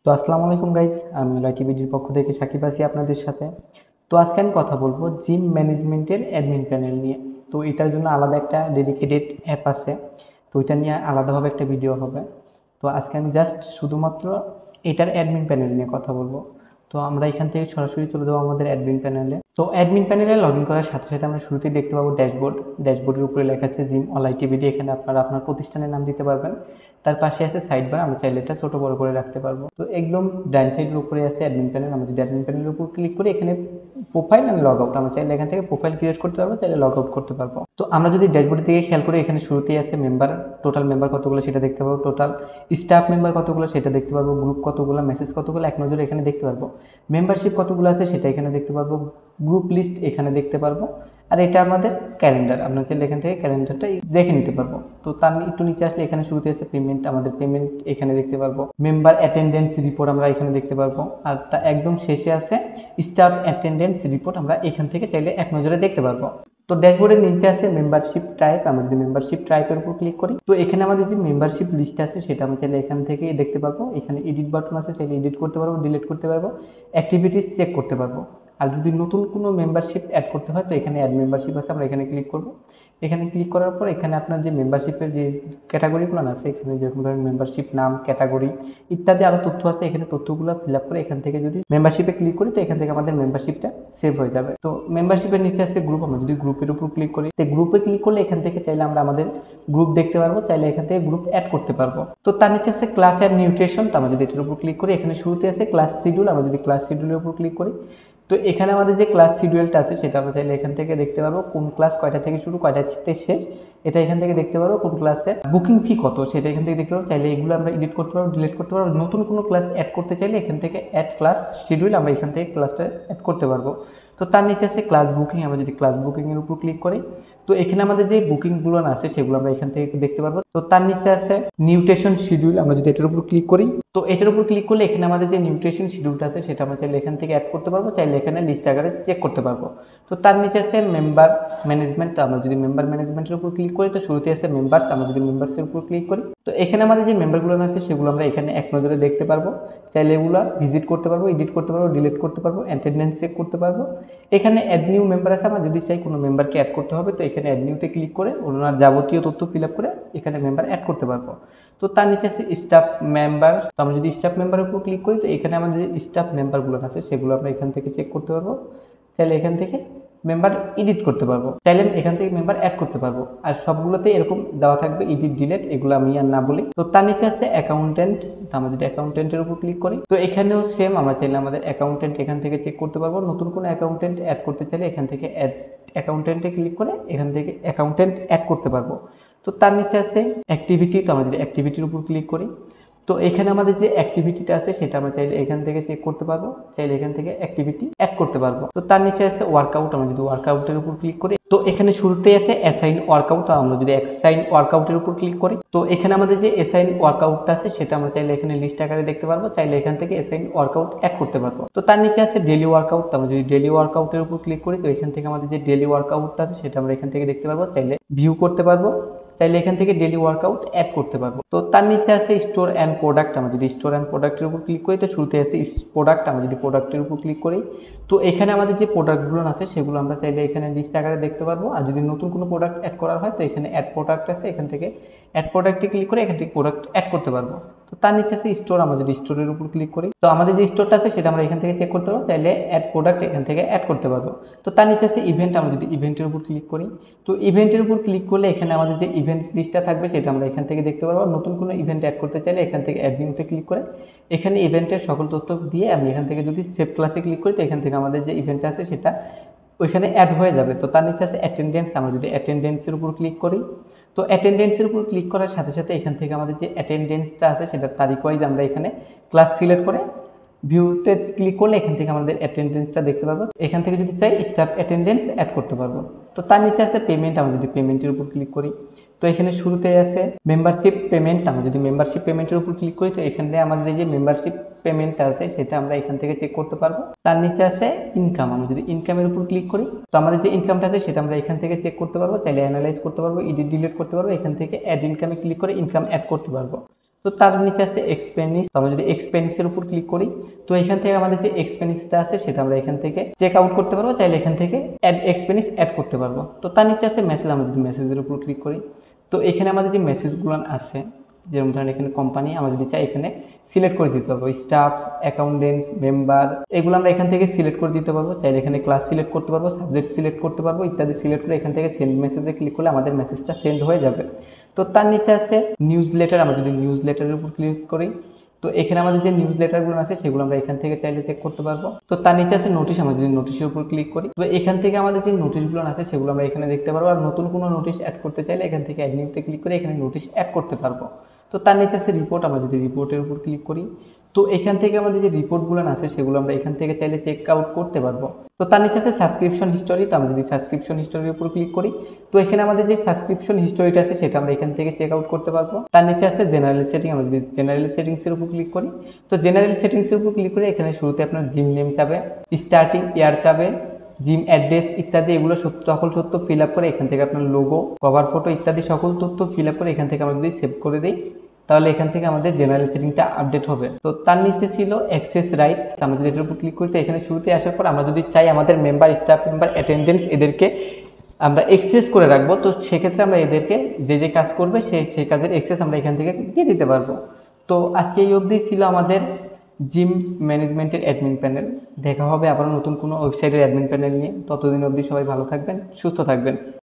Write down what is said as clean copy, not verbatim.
তো আসসালামু আলাইকুম গাইস, আমি লাইটিভিডির পক্ষ থেকে সাকিব আছি আপনাদের সাথে। তো আজকে আমি কথা বলবো জিম ম্যানেজমেন্টের অ্যাডমিন প্যানেল নিয়ে। তো এটার জন্য আলাদা একটা ডেডিকেটেড অ্যাপ আছে, তো এটা নিয়ে আলাদাভাবে একটা ভিডিও হবে। তো আজকে আমি জাস্ট শুধুমাত্র এটার অ্যাডমিন প্যানেল নিয়ে কথা বলবো। তো আমরা এখান থেকে সরাসরি চলে যাবো আমাদের অ্যাডমিন প্যানেলে। তো অ্যাডমিন প্যানেলে লগ ইন করার সাথে সাথে আমরা শুরুতেই দেখতে পাবো ড্যাশবোর্ড। ড্যাশবোর্ডের উপরে লেখা আছে জিম অল আইটিভিডি। এখানে আপনারা আপনার প্রতিষ্ঠানের নাম দিতে পারবেন। তার পাশে আছে সাইড বার, আমরা চাইলে এটা ছোট বড় করে রাখতে পারবো। তো একদম ডান সাইডের উপরে আছে অ্যাডমিন প্যানেল। আমরা যদি অ্যাডমিন প্যানেলের উপর ক্লিক করি, এখানে প্রোফাইল এন্ড লগ আউট, আমরা চাইলে এখান থেকে প্রোফাইল ক্রিয়েট করতে পারবো, চাইলে লগ আউট করতে পারবো। তো আমরা যদি ড্যাশবোর্ডের দিকে খেয়াল করি, এখানে শুরুতেই আছে মেম্বার, টোটাল মেম্বার কতগুলো সেটা দেখতে পারবো, টোটাল স্টাফ মেম্বার কতগুলো সেটা দেখতে পারবো, গ্রুপ কতগুলো, মেসেজ কতগুলো এক নজরে এখানে দেখতে পারবো, মেম্বারশিপ কতগুলো আছে সেটা এখানে দেখতে পারবো, গ্রুপ লিস্ট এখানে দেখতে পারবো। আর এটা আমাদের ক্যালেন্ডার, আমরা চাইলে এখান থেকে ক্যালেন্ডারটা দেখে নিতে পারবো। তো তার একটু নিচে আসলে এখানে শুরুতে আছে পেমেন্ট, আমাদের পেমেন্ট এখানে দেখতে পারবো, মেম্বার অ্যাটেন্ডেন্স রিপোর্ট আমরা এখানে দেখতে পারবো। আর তা একদম শেষে আছে স্টাফ অ্যাটেন্ডেন্স রিপোর্ট, আমরা এখান থেকে চাইলে এক নজরে দেখতে পারবো। তো ড্যাশবোর্ডের নিচে আছে মেম্বারশিপ টাইপ, আমরা যদি মেম্বারশিপ টাইপের উপর ক্লিক করি, তো এখানে আমাদের যে মেম্বারশিপ লিস্ট আছে সেটা আমরা চাইলে এখান থেকে দেখতে পারবো। এখানে এডিট বাটন আছে, চাইলে এডিট করতে পারবো, ডিলিট করতে পারবো, অ্যাক্টিভিটিস চেক করতে পারবো। আর যদি নতুন কোনো মেম্বারশিপ অ্যাড করতে হয়, তো এখানে অ্যাড মেম্বারশিপ আছে, আমরা এখানে ক্লিক করব। এখানে ক্লিক করার পর এখানে আপনার যে মেম্বারশিপের যে ক্যাটাগরিগুলো আছে, এখানে যেরকম ধরেন মেম্বারশিপ নাম, ক্যাটাগরি ইত্যাদি আরও তথ্য আছে, এখানে তথ্যগুলো ফিল আপ করে এখান থেকে যদি মেম্বারশিপে ক্লিক করি, তো এখান থেকে আমাদের মেম্বারশিপটা সেভ হয়ে যাবে। তো মেম্বারশিপের নিচে আছে গ্রুপ, আমরা যদি গ্রুপের উপর ক্লিক করি, তো গ্রুপে ক্লিক করলে এখান থেকে চাইলে আমরা আমাদের গ্রুপ দেখতে পারবো, চাইলে এখান থেকে গ্রুপ অ্যাড করতে পারবো। তো তার নিচে আছে ক্লাস অ্যান্ড নিউট্রিশন, তো আমরা যদি এটার উপর ক্লিক করি, এখানে শুরুতে আছে ক্লাস শিডিউল, আমরা যদি ক্লাস শিডিউলের উপর ক্লিক করি, তো এখানে আমাদের যে ক্লাস শিডিউলটা আছে সেটা আমরা চাইলে এখান থেকে দেখতে পারবো, কোন ক্লাস কয়টা থেকে শুরু কয়টাতে শেষ, এটা এখান থেকে দেখতে পারবো। কোন ক্লাসে বুকিং ফি কত সেটা এখান থেকে দেখতে পারবো, চাইলে এগুলো আমরা এডিট করতে পারবো, ডিলিট করতে পারবো। নতুন কোনো ক্লাস অ্যাড করতে চাইলে এখান থেকে অ্যাড ক্লাস শিডিউল, আমরা এখান থেকে ক্লাসটা অ্যাড করতে পারবো। তো তার নিচে আছে ক্লাস বুকিং, আমরা যদি ক্লাস বুকিংয়ের উপর ক্লিক করি, তো এখানে আমাদের যে বুকিংগুলো আছে সেগুলো আমরা এখান থেকে দেখতে পারবো। তো তার নিচে আছে নিউট্রিশন শিডিউল, আমরা যদি এটার উপর ক্লিক করি, তো এটার উপর ক্লিক করলে এখানে আমাদের যে নিউট্রিশন শিডিউলটা আছে সেটা আমরা চাইলে এখান থেকে অ্যাড করতে পারবো, চাইলে এখানে লিস্ট আকারে চেক করতে পারবো। তো তার নিচে আছে মেম্বার ম্যানেজমেন্ট, তো আমরা যদি মেম্বার ম্যানেজমেন্টের উপর ক্লিক করি, তো শুরুতে আছে মেম্বার্স, আমরা যদি মেম্বার্সের উপর ক্লিক করি, তো এখানে আমাদের যে মেম্বারগুলো আছে সেগুলো আমরা এখানে এক নজরে দেখতে পারবো, চাইলে এগুলো ভিজিট করতে পারবো, এডিট করতে পারবো, ডিলিট করতে পারবো, অ্যাটেন্ডেন্স চেক করতে পারবো। এখানে অ্যাড নিউ মেম্বার আছে, আমরা যদি চাই কোনো মেম্বারকে অ্যাড করতে হবে, তো এখানে অ্যাড নিউতে ক্লিক করে ওনার যাবতীয় তথ্য ফিল আপ করে এখানে মেম্বার অ্যাড করতে পারবো। তো তার নিচে আছে স্টাফ মেম্বার, তো আমরা যদি স্টাফ মেম্বারের উপর ক্লিক করি, তো এখানে আমাদের যে স্টাফ মেম্বারগুলো আছে সেগুলো আমরা এখান থেকে চেক করতে পারবো, চাইলে এখান থেকে মেম্বার এডিট করতে পারবো, চাইলে এখান থেকে মেম্বার অ্যাড করতে পারবো। আর সবগুলোতে এরকম দেওয়া থাকবে এডিট ডিলেট, এগুলো আমি আর না বলি। তো তার নিচে আছে অ্যাকাউন্টেন্ট, তো আমরা যদি অ্যাকাউন্টেন্টের উপর ক্লিক করি, তো এখানেও সেম, আমরা চাইলে আমাদের অ্যাকাউন্টেন্ট এখান থেকে চেক করতে পারবো। নতুন কোনো অ্যাকাউন্টেন্ট অ্যাড করতে চাইলে এখান থেকে অ্যাড অ্যাকাউন্টেন্টে ক্লিক করে এখান থেকে অ্যাকাউন্টেন্ট অ্যাড করতে পারবো। তো তার নিচে আছে অ্যাক্টিভিটি, তো আমরা যদি অ্যাক্টিভিটির উপর ক্লিক করি, তো এখানে আমাদের যে অ্যাক্টিভিটিটা আছে সেটা আমরা চাইলে এখান থেকে চেক করতে পারবো, চাইলে এখান থেকে অ্যাক্টিভিটি অ্যাড করতে পারবো। তো তার নিচে আছে ওয়ার্কআউট, আমরা যদি ওয়ার্কআউটের উপর ক্লিক করি, তো এখানে শুরুতেই আছে অ্যাসাইন ওয়ার্কআউট, তো আমরা যদি অ্যাসাইন ওয়ার্কআউটের উপর ক্লিক করি, তো এখানে আমাদের যে অ্যাসাইন ওয়ার্কআউটটা আছে সেটা আমরা চাইলে এখানে লিস্ট আকারে দেখতে পারবো, চাইলে এখান থেকে অ্যাসাইন ওয়ার্কআউট অ্যাড করতে পারবো। তো তার নিচে আছে ডেইলি ওয়ার্কআউট, তো আমরা যদি ডেইলি ওয়ার্কআউটের উপর ক্লিক করি, তো এখান থেকে আমাদের যে ডেইলি ওয়ার্কআউটটা আছে সেটা আমরা এখান থেকে দেখতে পারবো, চাইলে ভিউ করতে পারবো, চাইলে এখান থেকে ডেইলি ওয়ার্কআউট অ্যাড করতে পারবো। তো তার নিচে আছে স্টোর অ্যান্ড প্রোডাক্ট, আমরা যদি স্টোর অ্যান্ড প্রোডাক্টের উপর ক্লিক করি, তো শুরুতে আছে প্রোডাক্ট, আমরা যদি প্রোডাক্টের উপর ক্লিক করি, তো এখানে আমাদের যে প্রোডাক্টগুলো আছে সেগুলো আমরা চাইলে এখানে লিস্ট আকারে দেখতে পারবো। আর যদি নতুন কোনো প্রোডাক্ট অ্যাড করার হয়, তো এখানে অ্যাড প্রোডাক্ট আছে, এখান থেকে অ্যাড প্রোডাক্টে ক্লিক করে এখান থেকে প্রোডাক্ট অ্যাড করতে পারবো। তো তার নিচে আছে স্টোর, আমরা যদি স্টোরের উপর ক্লিক করি, তো আমাদের যে স্টোরটা আছে সেটা আমরা এখান থেকে চেক করতে পারবো, চাইলে অ্যাড প্রোডাক্ট এখান থেকে অ্যাড করতে পারবো। তো তার নিচে আছে ইভেন্ট, আমরা যদি ইভেন্টের উপর ক্লিক করি, তো ইভেন্টের উপর ক্লিক করলে এখানে আমাদের যে ইভেন্ট লিস্টটা থাকবে সেটা আমরা এখান থেকে দেখতে পারবো। নতুন কোনো ইভেন্ট অ্যাড করতে চাইলে এখান থেকে অ্যাড নিউতে ক্লিক করে এখানে ইভেন্টের সকল তথ্য দিয়ে আমি এখান থেকে যদি সেভ ক্লাসে ক্লিক করি, তো এখান থেকে আমাদের যে ইভেন্টটা আছে সেটা ওইখানে অ্যাড হয়ে যাবে। তো তার নিচে আছে অ্যাটেন্ডেন্স, আমরা যদি অ্যাটেন্ডেন্সের উপর ক্লিক করি, তো অ্যাটেন্ডেন্সের উপর ক্লিক করার সাথে সাথে এখান থেকে আমাদের যে অ্যাটেন্ডেন্সটা আছে সেটা তারিখ ওয়াইজ আমরা এখানে ক্লাস সিলেক্ট করে ভিউতে ক্লিক করলে এখান থেকে আমাদের অ্যাটেন্ডেন্সটা দেখতে পাবো। এখান থেকে যদি চাই স্টাফ অ্যাটেন্ডেন্স অ্যাড করতে পারবো। তো তার নিচে আছে পেমেন্ট, আমরা যদি পেমেন্টের উপর ক্লিক করি, তো এখানে শুরুতে আছে মেম্বারশিপ পেমেন্ট, আমরা যদি মেম্বারশিপ পেমেন্টের উপর ক্লিক করি, তো এখানে আমাদের যে মেম্বারশিপ পেমেন্টটা আছে সেটা আমরা এখান থেকে চেক করতে পারবো। তার নিচে আছে ইনকাম, আমরা যদি ইনকামের উপর ক্লিক করি, তো আমাদের যে ইনকামটা আছে সেটা আমরা এখান থেকে চেক করতে পারবো, চাইলে অ্যানালাইজ করতে পারবো, এডিট ডিলিট করতে পারবো, এখান থেকে অ্যাড ইনকামে ক্লিক করে ইনকাম অ্যাড করতে পারবো। তো তার নিচে আছে এক্সপেন্স। আমরা যদি এক্সপেন্সের উপর ক্লিক করি তো এখান থেকে আমাদের যে এক্সপেন্সটা আছে সেটা আমরা এখান থেকে চেক আউট করতে পারবো, চাইলে এখান থেকে অ্যাড এক্সপেন্স অ্যাড করতে পারবো। তো তার নিচে আছে মেসেজ। আমরা যদি মেসেজের উপর ক্লিক করি তো এখানে আমাদের যে মেসেজগুলো আছে, যেমন ধরেন এখানে কোম্পানি, আমরা যদি চাই এখানে সিলেক্ট করে দিতে পারবো স্টাফ, অ্যাকাউন্টেন্টস, মেম্বার, এগুলো আমরা এখান থেকে সিলেক্ট করে দিতে পারবো। চাইলে এখানে ক্লাস সিলেক্ট করতে পারবো, সাবজেক্ট সিলেক্ট করতে পারবো ইত্যাদি সিলেক্ট করে এখান থেকে সেন্ড মেসেজে ক্লিক করলে আমাদের মেসেজটা সেন্ড হয়ে যাবে। তো তার নিচে আছে নিউজ লেটার। আমরা যদি নিউজ লেটারের উপর ক্লিক করি তো এখানে আমাদের যে নিউজ লেটারগুলো আছে সেগুলো আমরা এখান থেকে চাইলে চেক করতে পারবো। তো তার নিচে আছে নোটিশ। আমরা যদি নোটিশের উপর ক্লিক করি তো এখান থেকে আমাদের যে নোটিশগুলো আছে সেগুলো আমরা এখানে দেখতে পারবো। আর নতুন কোনো নোটিশ অ্যাড করতে চাইলে এখান থেকে অ্যাড নিউতে ক্লিক করে এখানে নোটিশ অ্যাড করতে পারবো। তো তার নিচে আছে রিপোর্ট। আমরা যদি রিপোর্টের উপর ক্লিক করি তো এখান থেকে আমাদের যে রিপোর্টগুলো আছে সেগুলো আমরা এখান থেকে চাইলে চেক আউট করতে পারবো। তো তার নিচে আছে সাবস্ক্রিপশন হিস্টোরি। তো আমরা যদি সাবস্ক্রিপশন হিস্টোরির উপর ক্লিক করি তো এখানে আমাদের যে সাবস্ক্রিপশন হিস্টোরিটা আছে সেটা আমরা এখান থেকে চেক আউট করতে পারবো। তার নিচে আছে জেনারেল সেটিং। আমরা যদি জেনারেল সেটিংসের উপর ক্লিক করি তো জেনারেল সেটিংসের উপর ক্লিক করে এখানে শুরুতে আপনার জিম নেম চাবে, স্টার্টিং ইয়ার চাবে, জিম অ্যাড্রেস ইত্যাদি, এগুলো সকল তথ্য ফিল আপ করে এখান থেকে আপনার লোগো, কভার ফটো ইত্যাদি সকল তথ্য ফিল আপ করে এখান থেকে আমরা যদি সেভ করে দিই তাহলে এখান থেকে আমাদের জেনারেল সেটিংটা আপডেট হবে। তো তার নিচে ছিল অ্যাক্সেস রাইট। আমরা যদি এটার উপর ক্লিক করি তো এখানে শুরুতে আসার পর আমরা যদি চাই আমাদের মেম্বার, স্টাফ মেম্বার, অ্যাটেন্ডেন্স এদেরকে আমরা এক্সেস করে রাখবো, তো সেক্ষেত্রে আমরা এদেরকে যে যে কাজ করবে সেই কাজের এক্সেস আমরা এখান থেকে দিয়ে দিতে পারবো। তো আজকে এই অবধি ছিল আমাদের জিম ম্যানেজমেন্টের অ্যাডমিন প্যানেল। দেখা হবে আবার নতুন কোনো ওয়েবসাইটের অ্যাডমিন প্যানেল নিয়ে। ততদিন অবধি সবাই ভালো থাকবেন, সুস্থ থাকবেন।